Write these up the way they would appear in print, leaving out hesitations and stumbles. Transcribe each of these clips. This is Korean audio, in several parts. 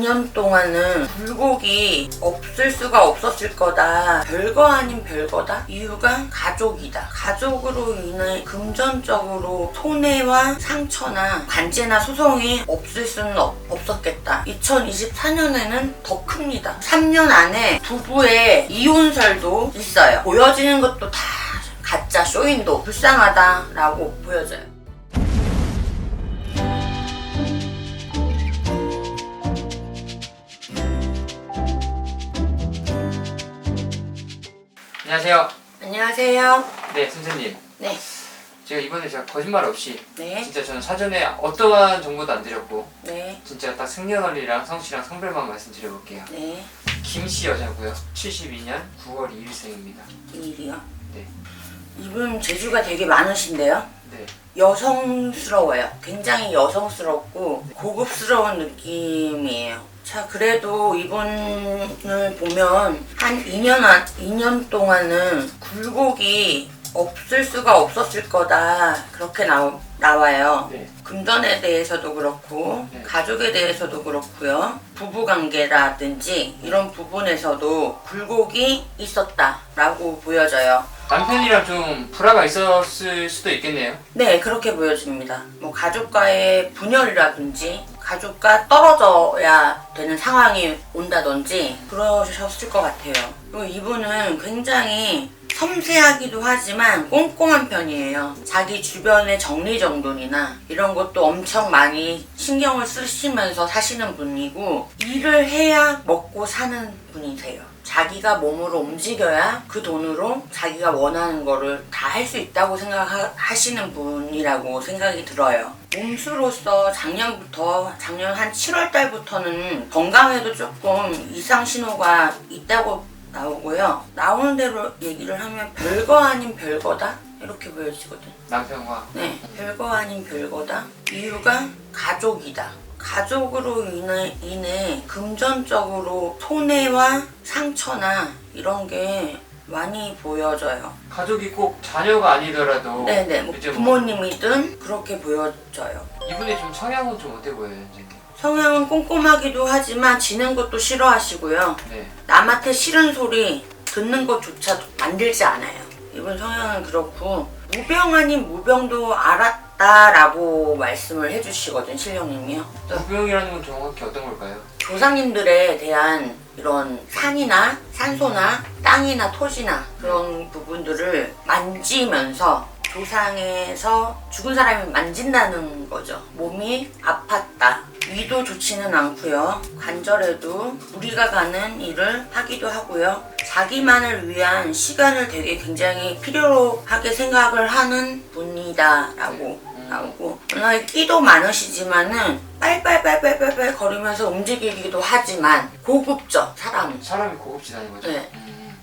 2년 동안은 굴곡이 없을 수가 없었을 거다. 별거 아닌 별거다. 이유가 가족이다. 가족으로 인해 금전적으로 손해와 상처나 관제나 소송이 없을 수는 없었겠다. 2024년에는 더 큽니다. 3년 안에 부부의 이혼설도 있어요. 보여지는 것도 다 가짜 쇼인도 불쌍하다라고 보여져요. 안녕하세요. 안녕하세요. 네, 선생님. 네. 제가 거짓말 없이 네. 진짜 저는 사전에 어떠한 정보도 안 드렸고 네. 진짜 딱 생년월일이랑 성씨랑 성별만 말씀드려볼게요. 네. 김씨 여자고요. 72년 9월 2일생입니다. 일이요? 네. 이분 재주가 되게 많으신데요. 네. 여성스러워요. 굉장히 여성스럽고 고급스러운 느낌이에요. 자, 그래도 이분을 보면 한 2년 동안은 굴곡이 없을 수가 없었을 거다. 그렇게 나와요. 네. 금전에 대해서도 그렇고 네. 가족에 대해서도 그렇고요. 부부관계라든지 이런 부분에서도 굴곡이 있었다라고 보여져요. 남편이랑 좀 불화가 있었을 수도 있겠네요. 네, 그렇게 보여집니다. 뭐 가족과의 분열이라든지 가족과 떨어져야 되는 상황이 온다든지 그러셨을 것 같아요. 그리고 이분은 굉장히 섬세하기도 하지만 꼼꼼한 편이에요. 자기 주변의 정리정돈이나 이런 것도 엄청 많이 신경을 쓰시면서 사시는 분이고 일을 해야 먹고 사는 분이세요. 자기가 몸으로 움직여야 그 돈으로 자기가 원하는 거를 다 할 수 있다고 생각하시는 분이라고 생각이 들어요. 몸수로서 작년 한 7월 달부터는 건강에도 조금 이상 신호가 있다고 나오고요. 나오는 대로 얘기를 하면 별거 아닌 별거다? 이렇게 보여지거든. 남편과. 네, 별거 아닌 별거다. 이유가 가족이다. 가족으로 인해 금전적으로 손해와 상처나 이런 게 많이 보여져요. 가족이 꼭 자녀가 아니더라도 네네, 뭐 이제 부모님이든 그렇게 보여져요. 이분의 좀 성향은 좀 어때 보여요, 선생님? 성향은 꼼꼼하기도 하지만 지는 것도 싫어하시고요. 네. 남한테 싫은 소리 듣는 것조차 만들지 않아요. 이분 성향은 그렇고 무병 아닌 무병도 알았다라고 말씀을 해주시거든, 신령님이요. 무병이라는 건 정확히 어떤 걸까요? 조상님들에 대한 이런 산이나 산소나 땅이나 토지나 그런 부분들을 만지면서 조상에서 죽은 사람이 만진다는 거죠. 몸이 아팠다. 위도 좋지는 않고요. 관절에도 무리가 가는 일을 하기도 하고요. 자기만을 위한 시간을 되게 굉장히 필요하게 생각을 하는 분이다라고 나오고, 워낙 끼도 많으시지만은 빨빨빨빨빨빨 거리면서 움직이기도 하지만 고급져, 사람은. 사람이 고급지다는 거죠? 네.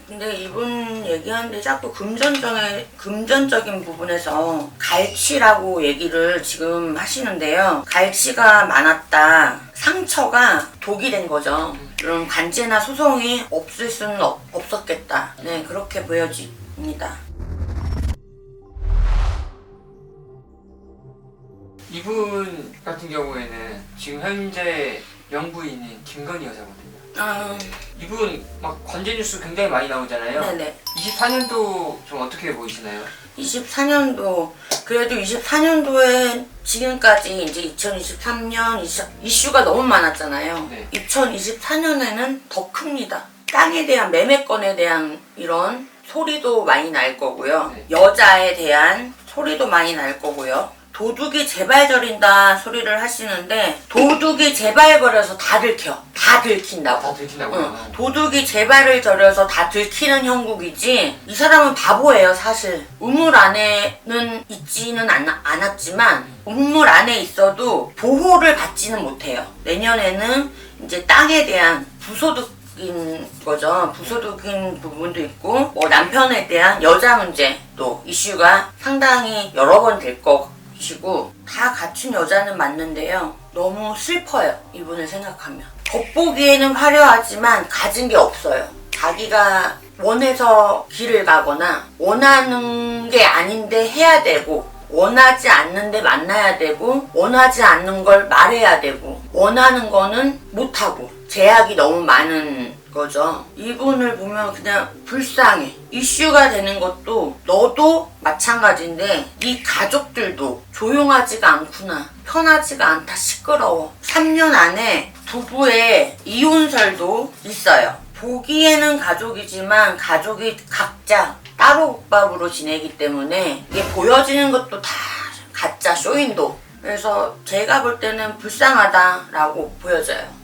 근데 이분 얘기하는데 자꾸 금전적인 부분에서 갈취라고 얘기를 지금 하시는데요. 갈취가 많았다. 상처가 독이 된 거죠. 그런 관제나 소송이 없을 수는 없었겠다. 네, 그렇게 보여집니다. 이분 같은 경우에는 지금 현재 영부인인 김건희 여사거든요. 이분 막 관제 뉴스 굉장히 많이 나오잖아요. 네네. 24년도 좀 어떻게 보이시나요? 24년도, 그래도 24년도에 지금까지 이제 2023년 이슈가 너무 많았잖아요. 네. 2024년에는 더 큽니다. 땅에 대한 매매권에 대한 이런 소리도 많이 날 거고요. 네. 여자에 대한 소리도 많이 날 거고요. 도둑이 재발 저린다 소리를 하시는데 도둑이 재발 거려서 다 들켜. 다 들킨다고. 다 들킨다고요? 응. 도둑이 재발을 저려서 다 들키는 형국이지 이 사람은 바보예요. 사실 우물 안에는 있지는 않았지만 우물 안에 있어도 보호를 받지는 못해요. 내년에는 이제 땅에 대한 부소득인 거죠. 부소득인 부분도 있고 뭐 남편에 대한 여자 문제도 이슈가 상당히 여러 번 될 것이고 다 갖춘 여자는 맞는데요. 너무 슬퍼요. 이분을 생각하면. 겉보기에는 화려하지만 가진 게 없어요. 자기가 원해서 길을 가거나 원하는 게 아닌데 해야 되고 원하지 않는데 만나야 되고 원하지 않는 걸 말해야 되고 원하는 거는 못하고 제약이 너무 많은 거죠. 이분을 보면 그냥 불쌍해. 이슈가 되는 것도 너도 마찬가지인데 이 가족들도 조용하지가 않구나, 편하지가 않다, 시끄러워. 3년 안에 부부의 이혼설도 있어요. 보기에는 가족이지만 가족이 각자 따로 국밥으로 지내기 때문에 이게 보여지는 것도 다 가짜 쇼인도. 그래서 제가 볼 때는 불쌍하다라고 보여져요.